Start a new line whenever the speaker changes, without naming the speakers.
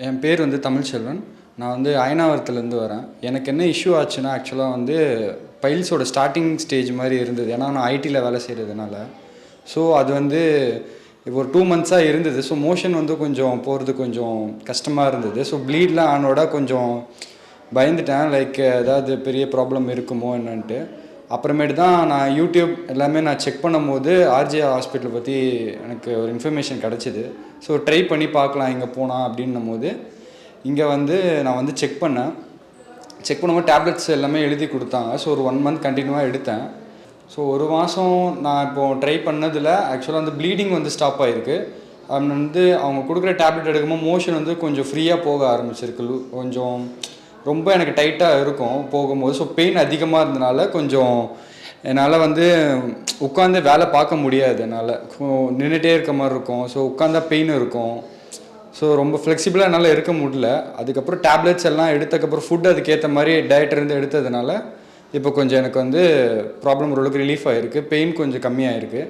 என் பேர் வந்து தமிழ்ச்செல்வன். நான் வந்து அயனாவரத்துலேருந்து வரேன். எனக்கு என்ன இஷ்யூ ஆச்சுன்னா, ஆக்சுவலாக வந்து பைல்ஸோட ஸ்டார்ட்டிங் ஸ்டேஜ் மாதிரி இருந்தது. ஏன்னா நான் ஐடியில் வேலை செய்கிறதுனால. ஸோ அது வந்து இப்போ ஒரு 2 மந்த்ஸாக இருந்தது. ஸோ மோஷன் வந்து கொஞ்சம் போகிறது கொஞ்சம் கஷ்டமாக இருந்தது. ஸோ ப்ளீட்லாம் ஆனோட கொஞ்சம் பயந்துட்டேன். லைக் ஏதாவது பெரிய ப்ராப்ளம் இருக்குமோ என்னன்ட்டு. அப்புறமேட்டு தான் நான் யூடியூப் எல்லாமே நான் செக் பண்ணும்போது ஆர்ஜே ஹாஸ்பிட்டல் பற்றி எனக்கு ஒரு இன்ஃபர்மேஷன் கிடச்சிது. ஸோ ட்ரை பண்ணி பார்க்கலாம் இங்கே போனால் அப்படின்னும் போது இங்கே வந்து நான் வந்து செக் பண்ணும்போது டேப்லெட்ஸ் எல்லாமே எழுதி கொடுத்தாங்க. ஸோ ஒரு 1 மந்த் கண்டினியூவாக எடுத்தேன். ஸோ ஒரு மாதம் நான் இப்போது ட்ரை பண்ணதில் ஆக்சுவலாக வந்து ப்ளீடிங் வந்து ஸ்டாப் ஆகிருக்கு. வந்து அவங்க கொடுக்குற டேப்லெட் எடுக்கும்போது மோஷன் வந்து கொஞ்சம் ஃப்ரீயாக போக ஆரம்பிச்சிருக்கு. கொஞ்சம் ரொம்ப எனக்கு டைட்டாக இருக்கும் போகும்போது. ஸோ பெயின் அதிகமாக இருந்தனால கொஞ்சம் என்னால் வந்து உட்காந்து வேலை பார்க்க முடியாது. என்னால் நின்றுட்டே இருக்க மாதிரி இருக்கும். ஸோ உட்காந்தா பெயின் இருக்கும். ஸோ ரொம்ப ஃப்ளெக்சிபிளாக என்னால் இருக்க முடியல. அதுக்கப்புறம் டேப்லெட்ஸ் எல்லாம் எடுத்ததுக்கப்புறம் ஃபுட் அதுக்கேற்ற மாதிரி டயட் இருந்து எடுத்ததுனால இப்போ கொஞ்சம் எனக்கு வந்து ப்ராப்ளம் ஓரளவுக்கு ரிலீஃப் ஆகிருக்கு. பெயின் கொஞ்சம் கம்மியாகிருக்கு.